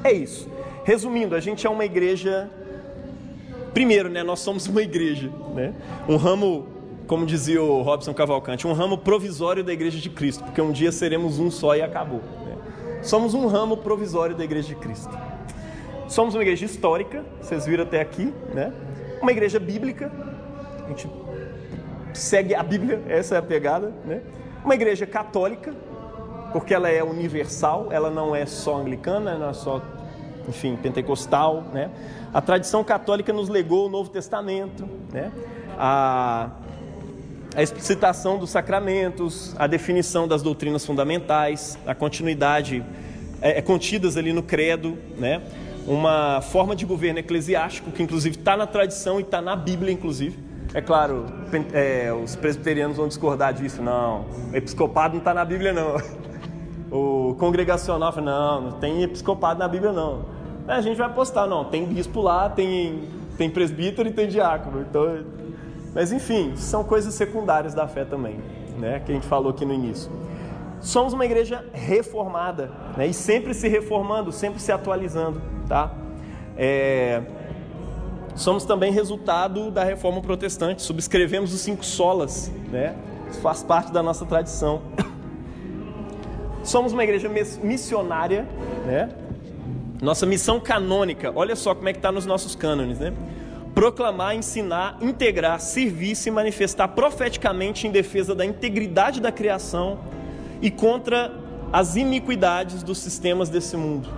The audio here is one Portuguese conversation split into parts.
É isso. Resumindo, a gente é uma igreja... Primeiro, né, nós somos uma igreja, né? Um ramo, como dizia o Robson Cavalcante, um ramo provisório da Igreja de Cristo, porque um dia seremos um só e acabou, né? Somos um ramo provisório da Igreja de Cristo. Somos uma igreja histórica, vocês viram até aqui, né? Uma igreja bíblica, a gente segue a Bíblia, essa é a pegada, né? Uma igreja católica, porque ela é universal, ela não é só anglicana, não é só, enfim, pentecostal, né? A tradição católica nos legou o Novo Testamento, né? A explicitação dos sacramentos, a definição das doutrinas fundamentais, a continuidade contidas ali no credo, né? Uma forma de governo eclesiástico que inclusive está na tradição e está na Bíblia, inclusive. É claro, os presbiterianos vão discordar disso. Não, o episcopado não está na Bíblia, não. O congregacional fala, não tem episcopado na Bíblia, não. A gente vai postar, não, tem bispo lá, tem presbítero e tem diácono. Então, mas enfim, são coisas secundárias da fé também, né? Que a gente falou aqui no início. Somos uma igreja reformada, né? E sempre se reformando, sempre se atualizando, tá? Somos também resultado da reforma protestante, subscrevemos os 5 solas, né? Isso faz parte da nossa tradição. Somos uma igreja missionária, né? Nossa missão canônica, olha só como é que está nos nossos cânones, né? Proclamar, ensinar, integrar, servir, se manifestar profeticamente em defesa da integridade da criação e contra as iniquidades dos sistemas desse mundo.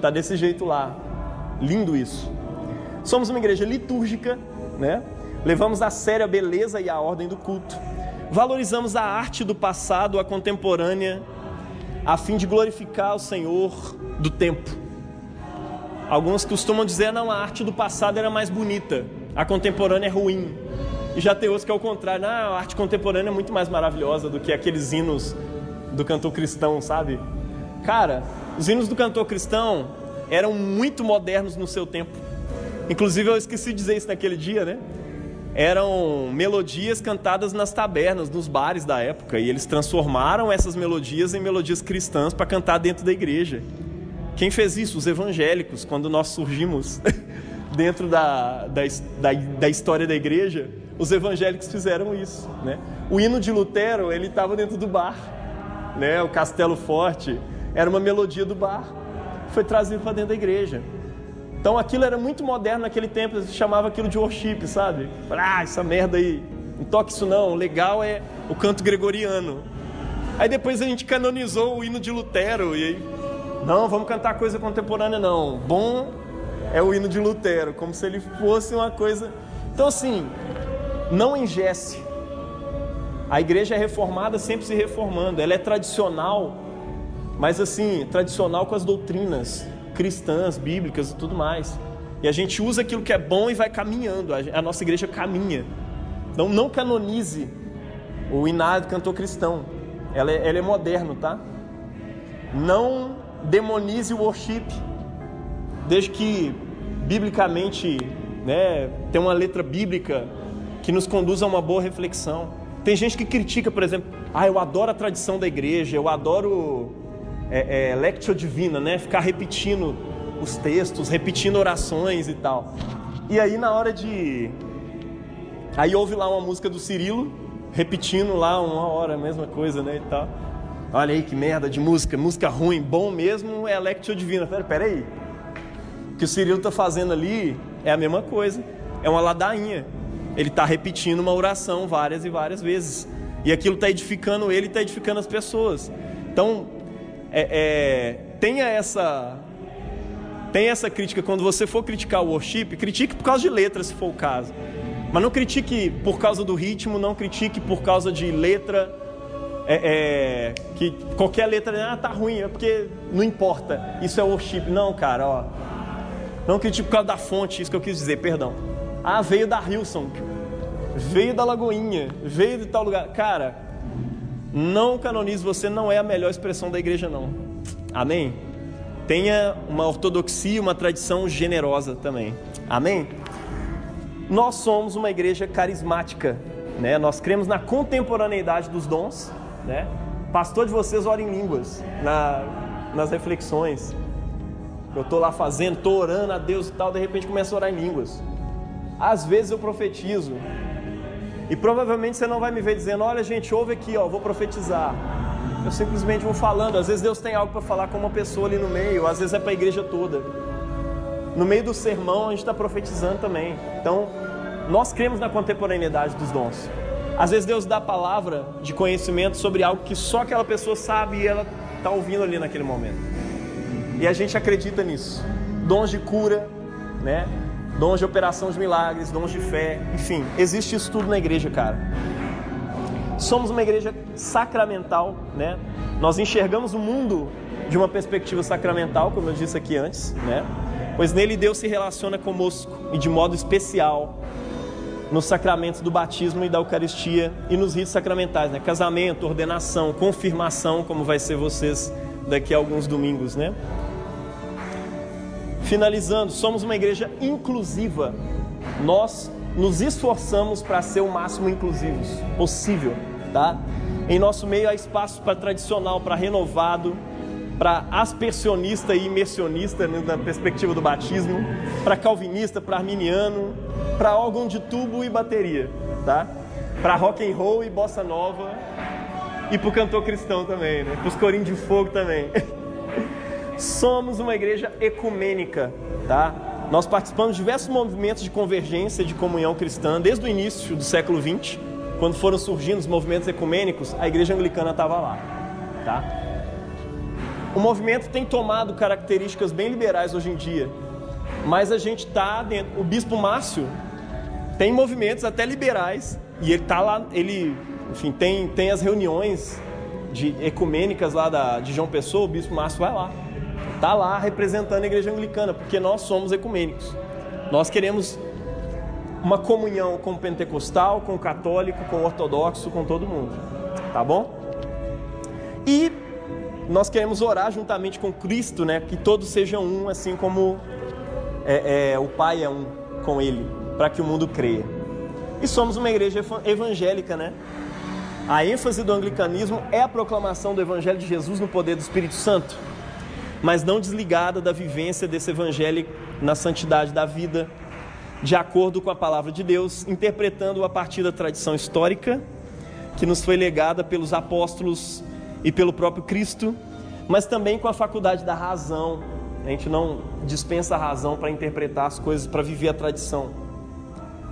Tá desse jeito lá. Lindo isso. Somos uma igreja litúrgica, né? Levamos a sério a beleza e a ordem do culto. Valorizamos a arte do passado, a contemporânea, a fim de glorificar o Senhor do tempo. Alguns costumam dizer, não, a arte do passado era mais bonita, a contemporânea é ruim. E já tem outros que é o contrário, não, a arte contemporânea é muito mais maravilhosa do que aqueles hinos do cantor cristão, sabe? Cara, os hinos do cantor cristão eram muito modernos no seu tempo. Inclusive eu esqueci de dizer isso naquele dia, né? Eram melodias cantadas nas tabernas, nos bares da época. E eles transformaram essas melodias em melodias cristãs para cantar dentro da igreja. Quem fez isso? Os evangélicos, quando nós surgimos dentro da história da igreja, os evangélicos fizeram isso, né? O hino de Lutero, ele estava dentro do bar, né? O Castelo Forte era uma melodia do bar, foi trazido para dentro da igreja. Então aquilo era muito moderno naquele tempo, eles chamavam aquilo de worship, sabe? Essa merda aí, não toca isso não, o legal é o canto gregoriano. Aí depois a gente canonizou o hino de Lutero e aí, não, vamos cantar coisa contemporânea não, bom é o hino de Lutero, como se ele fosse uma coisa... Então assim, não engesse. A igreja é reformada, sempre se reformando, ela é tradicional, mas assim, tradicional com as doutrinas cristãs, bíblicas e tudo mais. E a gente usa aquilo que é bom e vai caminhando, a nossa igreja caminha. Então não canonize o inário cantor cristão, ela é moderno, tá? Não demonize o worship, desde que biblicamente, né, tem uma letra bíblica que nos conduz a uma boa reflexão. Tem gente que critica, por exemplo, eu adoro a tradição da igreja, eu adoro lectio divina, né, ficar repetindo os textos, repetindo orações e tal. E aí na hora de... Aí ouve lá uma música do Cirilo, repetindo lá 1 hora, a mesma coisa, né, e tal. Olha aí que merda de música ruim, bom mesmo é a lectio divina. Pera aí, o que o Cirilo está fazendo ali é a mesma coisa, é uma ladainha. Ele está repetindo uma oração várias e várias vezes, e aquilo está edificando ele, está edificando as pessoas. Então, tenha essa crítica. Quando você for criticar o worship, critique por causa de letra, se for o caso, mas não critique por causa do ritmo, não critique por causa de letra. Que qualquer letra, tá ruim, é porque não importa, isso é worship. Não, cara, ó, não critique por causa da fonte, isso que eu quis dizer, perdão. Veio da Hillsong, veio da Lagoinha, veio de tal lugar. Cara, não canonize, você não é a melhor expressão da igreja, não. Amém? Tenha uma ortodoxia, uma tradição generosa também. Amém? Nós somos uma igreja carismática, né? Nós cremos na contemporaneidade dos dons, né? Pastor de vocês ora em línguas nas reflexões. Eu estou lá fazendo, estou orando a Deus e tal, de repente começo a orar em línguas. Às vezes eu profetizo. E provavelmente você não vai me ver dizendo, olha gente, ouve aqui, ó, vou profetizar. Eu simplesmente vou falando. Às vezes Deus tem algo para falar com uma pessoa ali no meio, às vezes é para a igreja toda. No meio do sermão a gente está profetizando também. Então, nós cremos na contemporaneidade dos dons. Às vezes Deus dá palavra de conhecimento sobre algo que só aquela pessoa sabe e ela está ouvindo ali naquele momento. E a gente acredita nisso. Dons de cura, né? Dons de operação de milagres, dons de fé, enfim, existe isso tudo na igreja, cara. Somos uma igreja sacramental, né? Nós enxergamos o mundo de uma perspectiva sacramental, como eu disse aqui antes, né? Pois nele Deus se relaciona conosco e de modo especial nos sacramentos do batismo e da Eucaristia e nos ritos sacramentais, né? Casamento, ordenação, confirmação, como vai ser vocês daqui a alguns domingos, né? Finalizando, somos uma igreja inclusiva. Nós nos esforçamos para ser o máximo inclusivos possível, tá? Em nosso meio há espaço para tradicional, para renovado, para aspersionista e imersionista, né, na perspectiva do batismo, para calvinista, para arminiano, para órgão de tubo e bateria, tá? Para rock and roll e bossa nova e para o cantor cristão também, né? Para os corinhos de fogo também. Somos uma igreja ecumênica, tá? Nós participamos de diversos movimentos de convergência, de comunhão cristã, desde o início do século XX, quando foram surgindo os movimentos ecumênicos, a igreja anglicana estava lá, tá? O movimento tem tomado características bem liberais hoje em dia, mas a gente está dentro. O bispo Márcio tem movimentos até liberais, e ele está lá, ele, enfim, tem as reuniões ecumênicas lá de João Pessoa, o bispo Márcio vai lá. Está lá representando a igreja anglicana, porque nós somos ecumênicos. Nós queremos uma comunhão com o pentecostal, com o católico, com o ortodoxo, com todo mundo. Tá bom? E nós queremos orar juntamente com Cristo, né? Que todos sejam um, assim como o Pai é um com Ele, para que o mundo creia. E somos uma igreja evangélica, né? A ênfase do anglicanismo é a proclamação do Evangelho de Jesus no poder do Espírito Santo, mas não desligada da vivência desse evangelho na santidade da vida, de acordo com a palavra de Deus, interpretando-o a partir da tradição histórica que nos foi legada pelos apóstolos e pelo próprio Cristo, mas também com a faculdade da razão. A gente não dispensa a razão para interpretar as coisas, para viver a tradição.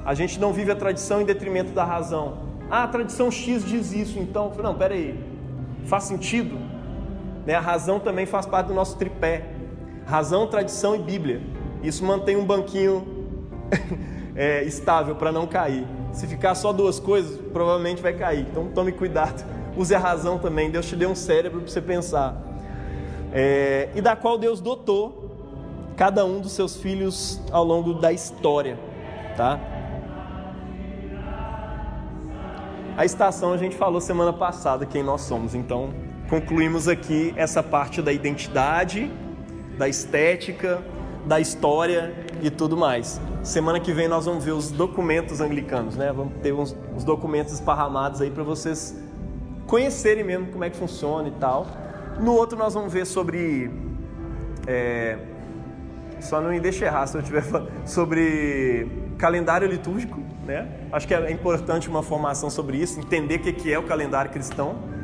A gente não vive a tradição em detrimento da razão. Ah, a tradição X diz isso, então... Não, peraí, faz sentido? A razão também faz parte do nosso tripé. Razão, tradição e Bíblia. Isso mantém um banquinho estável para não cair. Se ficar só duas coisas, provavelmente vai cair. Então tome cuidado. Use a razão também. Deus te deu um cérebro para você pensar. E da qual Deus dotou cada um dos seus filhos ao longo da história. Tá? A estação a gente falou semana passada quem nós somos. Então... concluímos aqui essa parte da identidade, da estética, da história e tudo mais. Semana que vem nós vamos ver os documentos anglicanos, né? Vamos ter uns documentos esparramados aí para vocês conhecerem mesmo como é que funciona e tal. No outro nós vamos ver sobre... só não me deixe errar se eu estiver falando sobre calendário litúrgico, né? Acho que é importante uma formação sobre isso, entender o que é o calendário cristão.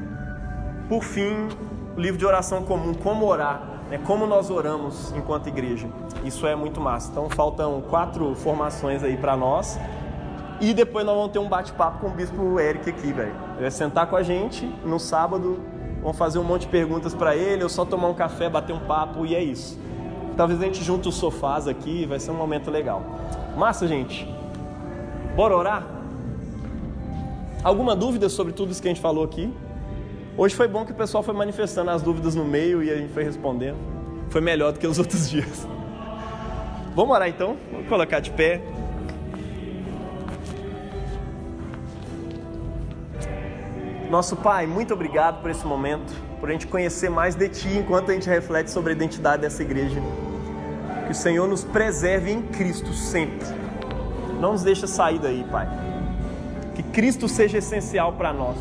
Por fim, o livro de oração comum, como orar, né? Como nós oramos enquanto igreja. Isso é muito massa. Então faltam 4 formações aí para nós. E depois nós vamos ter um bate-papo com o bispo Eric aqui, velho. Ele vai sentar com a gente no sábado, vamos fazer um monte de perguntas para ele, ou só tomar um café, bater um papo e é isso. Talvez a gente junte os sofás aqui, vai ser um momento legal. Massa, gente? Bora orar? Alguma dúvida sobre tudo isso que a gente falou aqui? Hoje foi bom que o pessoal foi manifestando as dúvidas no meio e a gente foi respondendo. Foi melhor do que os outros dias. Vamos orar então? Vamos colocar de pé. Nosso Pai, muito obrigado por esse momento, por a gente conhecer mais de Ti enquanto a gente reflete sobre a identidade dessa igreja. Que o Senhor nos preserve em Cristo sempre. Não nos deixe sair daí, Pai. Que Cristo seja essencial para nós.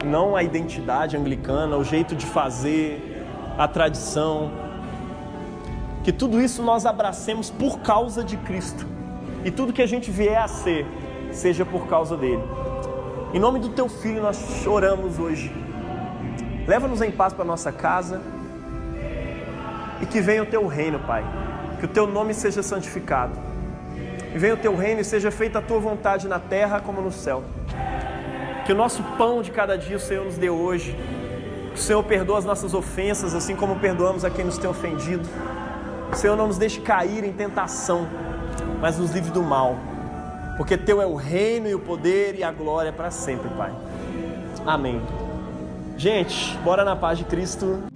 Não a identidade anglicana, o jeito de fazer, a tradição. Que tudo isso nós abracemos por causa de Cristo. E tudo que a gente vier a ser, seja por causa dele. Em nome do teu Filho nós oramos hoje. Leva-nos em paz para nossa casa. E que venha o teu reino, Pai. Que o teu nome seja santificado. Que venha o teu reino e seja feita a tua vontade na terra como no céu. Que o nosso pão de cada dia o Senhor nos dê hoje. Que o Senhor perdoe as nossas ofensas, assim como perdoamos a quem nos tem ofendido. Que o Senhor não nos deixe cair em tentação, mas nos livre do mal. Porque teu é o reino e o poder e a glória para sempre, Pai. Amém. Gente, bora na paz de Cristo.